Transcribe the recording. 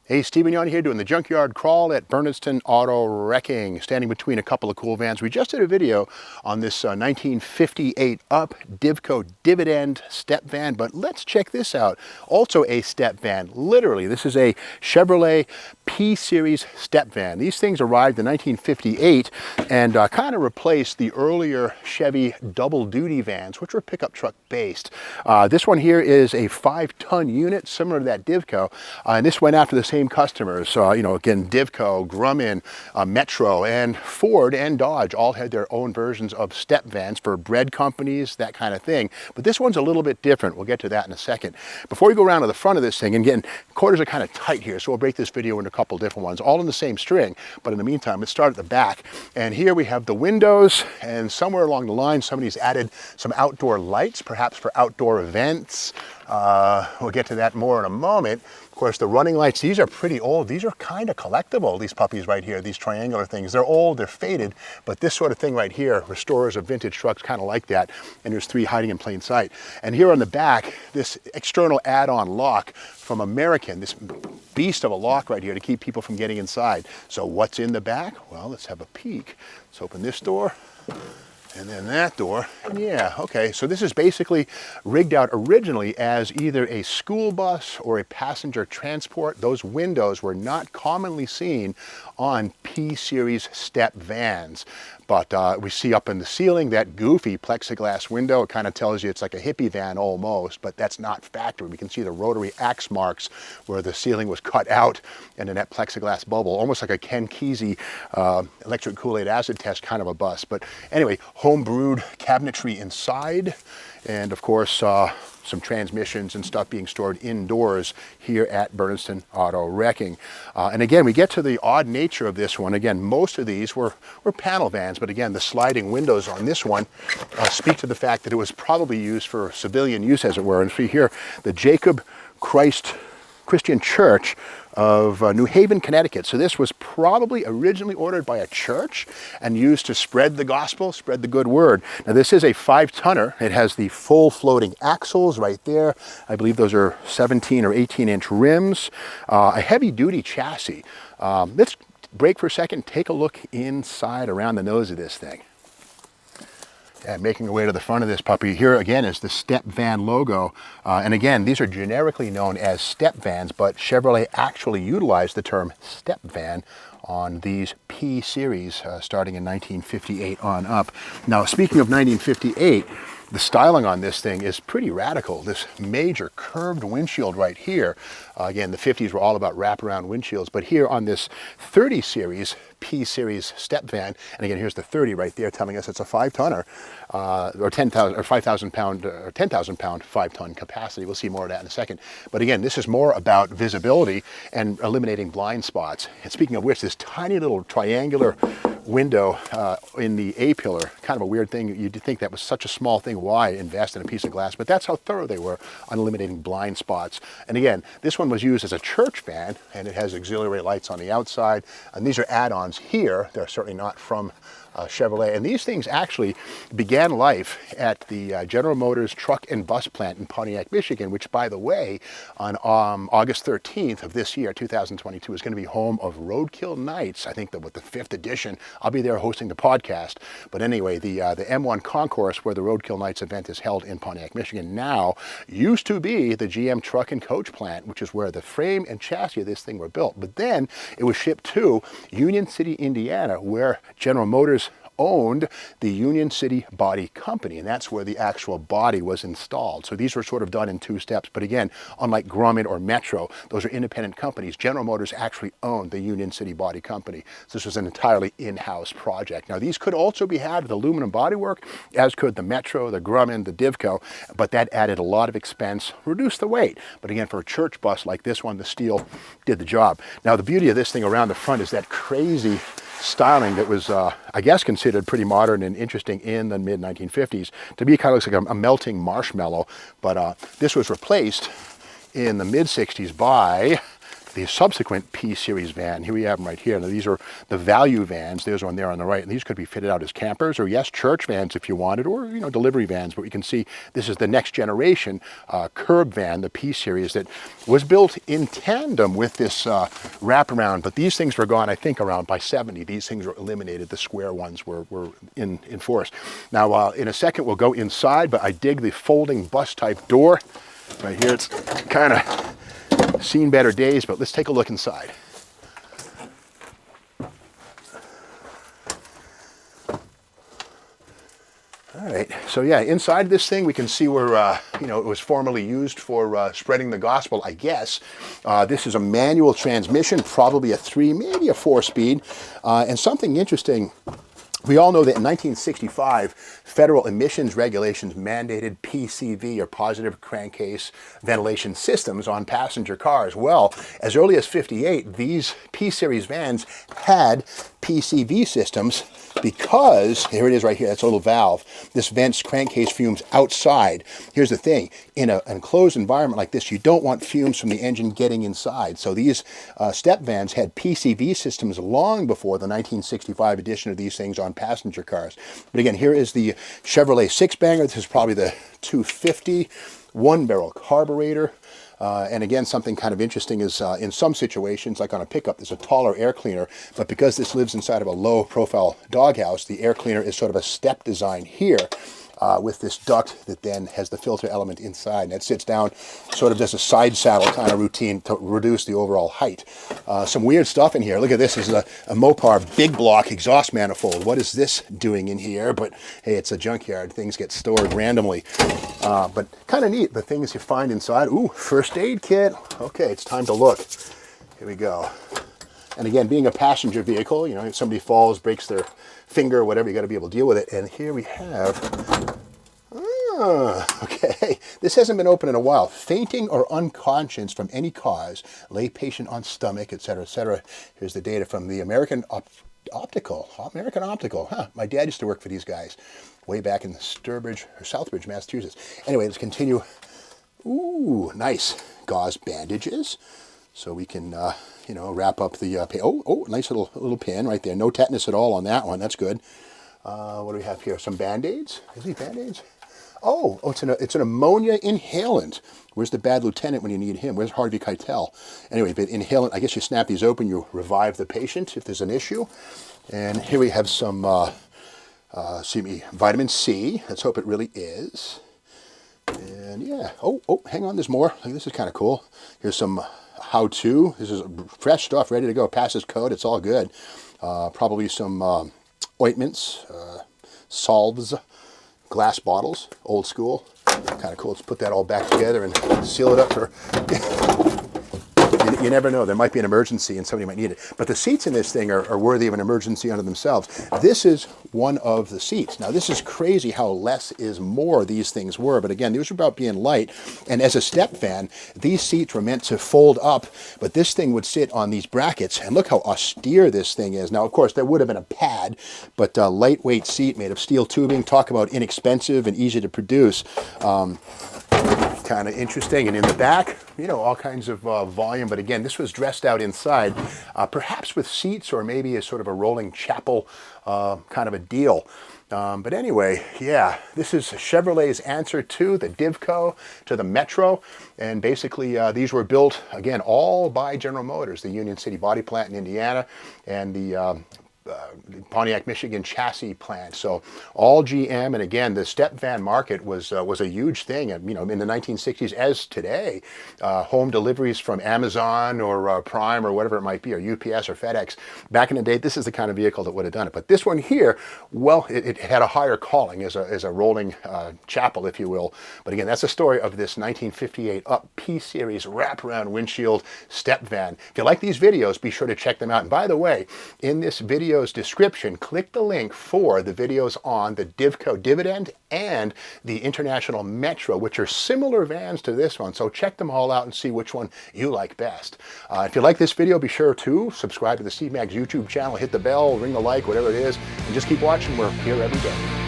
Hey, Stephen Yon here doing the junkyard crawl at Bernardston Auto Wrecking, standing between a couple of cool vans. We just did a video on this 1958 up Divco dividend step van, but let's check this out. Also a step van, literally. This is a Chevrolet P-Series Step van. These things arrived in 1958 and kind of replaced the earlier Chevy double duty vans, which were pickup truck based. This one here is a 5-ton unit, similar to that Divco, and this went after the same customers. You know, again, Divco, Grumman, Metro, and Ford and Dodge all had their own versions of step vans for bread companies, that kind of thing. But this one's a little bit different. We'll get to that in a second. Before we go around to the front of this thing, and again, quarters are kind of tight here, so we'll break this video into a couple different ones, all in the same string. But in the meantime, let's start at the back. And here we have the windows, and somewhere along the line, somebody's added some outdoor lights, perhaps for outdoor events. We'll get to that more in a moment. Of course, the running lights, these are pretty old. These are kind of collectible, these puppies right here, these triangular things. They're old, they're faded, but this sort of thing right here, restorers of vintage trucks kind of like that. And there's 3 hiding in plain sight. And here on the back, this external add-on lock from American, this beast of a lock right here to keep people from getting inside. So what's in the back? Well, let's have a peek. Let's open this door. And then that door, and yeah, okay, so this is basically rigged out originally as either a school bus or a passenger transport. Those windows were not commonly seen on P-Series step vans. But we see up in the ceiling that goofy plexiglass window. It kind of tells you it's like a hippie van almost, but that's not factory. We can see the rotary axe marks where the ceiling was cut out and in that plexiglass bubble, almost like a Ken Kesey electric Kool-Aid acid test kind of a bus. But anyway, home-brewed cabinetry inside, and of course, some transmissions and stuff being stored indoors here at Bernardston Auto Wrecking. And again, we get to the odd nature of this one. Again, most of these were panel vans, but again, the sliding windows on this one speak to the fact that it was probably used for civilian use, as it were. And see here, the Jacob Christian Church of New Haven, Connecticut. So this was probably originally ordered by a church and used to spread the gospel, spread the good word. Now this is a 5-tonner. It has the full floating axles right there. I believe those are 17 or 18-inch rims, a heavy-duty chassis. Let's break for a second, take a look inside around the nose of this thing. And making our way to the front of this puppy, here again is the step van logo. And again, these are generically known as step vans, but Chevrolet actually utilized the term step van on these P-Series starting in 1958 on up. Now, speaking of 1958, the styling on this thing is pretty radical. This major curved windshield right here. Again, the 50s were all about wraparound windshields, but here on this 30 series P-Series step van, and again, here's the 30 right there telling us it's a 5-tonner, or 10,000 or 5,000 pound or 10,000 pound 5-ton capacity. We'll see more of that in a second. But again, this is more about visibility and eliminating blind spots. And speaking of which, this tiny little triangular window in the A-pillar, kind of a weird thing. You'd think that was such a small thing. Why invest in a piece of glass? But that's how thorough they were on eliminating blind spots. And again, this one was used as a church van, and it has auxiliary lights on the outside. And these are add-ons here. They're certainly not from Chevrolet. And these things actually began life at the General Motors truck and bus plant in Pontiac, Michigan, which, by the way, on August 13th of this year, 2022, is going to be home of Roadkill Nights. I think with the 5th edition. I'll be there hosting the podcast. But anyway, the M1 concourse where the Roadkill Nights event is held in Pontiac, Michigan now used to be the GM truck and coach plant, which is where the frame and chassis of this thing were built. But then it was shipped to Union City, Indiana, where General Motors owned the Union City Body Company, and that's where the actual body was installed. So these were sort of done in 2 steps, but again, unlike Grumman or Metro, those are independent companies. General Motors actually owned the Union City Body Company. So this was an entirely in-house project. Now these could also be had with aluminum bodywork, as could the Metro, the Grumman, the Divco, but that added a lot of expense, reduced the weight. But again, for a church bus like this one, the steel did the job. Now the beauty of this thing around the front is that crazy styling that was, I guess, considered pretty modern and interesting in the mid-1950s. To me, it kind of looks like a melting marshmallow, but this was replaced in the mid-60s by the subsequent P-Series van. Here we have them right here. Now these are the value vans. There's one there on the right. And these could be fitted out as campers or, yes, church vans if you wanted, or, you know, delivery vans. But we can see this is the next generation curb van, the P-Series, that was built in tandem with this wraparound. But these things were gone, I think, around by 70. These things were eliminated. The square ones were in force. Now, in a second, we'll go inside, but I dig the folding bus type door. Right here, it's kind of seen better days, but let's take a look inside. All right, so yeah, inside this thing we can see where, you know, it was formerly used for spreading the gospel, I guess. This is a manual transmission, probably a 3, maybe a 4-speed. And something interesting, we all know that in 1965, federal emissions regulations mandated PCV, or positive crankcase ventilation systems, on passenger cars. Well, as early as '58, these P-Series vans had PCV systems because, here it is right here, that's a little valve. This vents crankcase fumes outside. Here's the thing, in an enclosed environment like this, you don't want fumes from the engine getting inside. So these step vans had PCV systems long before the 1965 edition of these things on passenger cars. But again, here is the Chevrolet 6-banger. This is probably the 250, 1-barrel carburetor. And again, something kind of interesting is in some situations, like on a pickup, there's a taller air cleaner, but because this lives inside of a low-profile doghouse, the air cleaner is sort of a step design here. With this duct that then has the filter element inside, and it sits down sort of as a side saddle kind of routine to reduce the overall height. Some weird stuff in here. Look at this. This is a Mopar big block exhaust manifold. What is this doing in here? But hey, it's a junkyard. Things get stored randomly. But kind of neat, the things you find inside. Ooh, first aid kit. Okay, it's time to look. Here we go. And again, being a passenger vehicle, you know, if somebody falls, breaks their finger or whatever, you got to be able to deal with it. And here we have, okay, this hasn't been opened in a while. Fainting or unconscious from any cause, lay patient on stomach, etc., etc. Here's the data from the American Optical. Huh. My dad used to work for these guys way back in Sturbridge or Southbridge, Massachusetts. Anyway, let's continue. Ooh, nice gauze bandages. So we can, you know, wrap up the nice little pin right there. No tetanus at all on that one. That's good. What do we have here? Some Band-Aids. Is these Band-Aids? Oh, it's an ammonia inhalant. Where's the bad lieutenant when you need him? Where's Harvey Keitel? Anyway, but inhalant, I guess you snap these open, you revive the patient if there's an issue. And here we have some, vitamin C. Let's hope it really is. And yeah, hang on, there's more. This is kind of cool. Here's some how-to. This is fresh stuff, ready to go. Passes code, it's all good. Probably some ointments, salves, glass bottles, old school. Kind of cool. Let's put that all back together and seal it up for... You never know. There might be an emergency and somebody might need it. But the seats in this thing are worthy of an emergency unto themselves. This is one of the seats. Now, this is crazy how less is more these things were. But again, these were about being light. And as a step van, these seats were meant to fold up. But this thing would sit on these brackets. And look how austere this thing is. Now, of course, there would have been a pad. But a lightweight seat made of steel tubing. Talk about inexpensive and easy to produce. Kind of interesting. And in the back, you know, all kinds of volume. But again, this was dressed out inside, perhaps with seats or maybe a sort of a rolling chapel kind of a deal. But anyway, yeah, this is Chevrolet's answer to the Divco, to the Metro. And basically, these were built, again, all by General Motors, the Union City body plant in Indiana, and the Pontiac, Michigan chassis plant. So all GM, and again, the step van market was a huge thing. And, you know, in the 1960s, as today, home deliveries from Amazon or Prime or whatever it might be, or UPS or FedEx. Back in the day, this is the kind of vehicle that would have done it. But this one here, well, it had a higher calling as a rolling chapel, if you will. But again, that's the story of this 1958 Up P-Series wraparound windshield step van. If you like these videos, be sure to check them out. And by the way, in this video's description, click the link for the videos on the Divco Dividend and the International Metro, which are similar vans to this one. So check them all out and see which one you like best. If you like this video, be sure to subscribe to the Steve Maggs YouTube channel, hit the bell, ring the like, whatever it is, and just keep watching. We're here every day.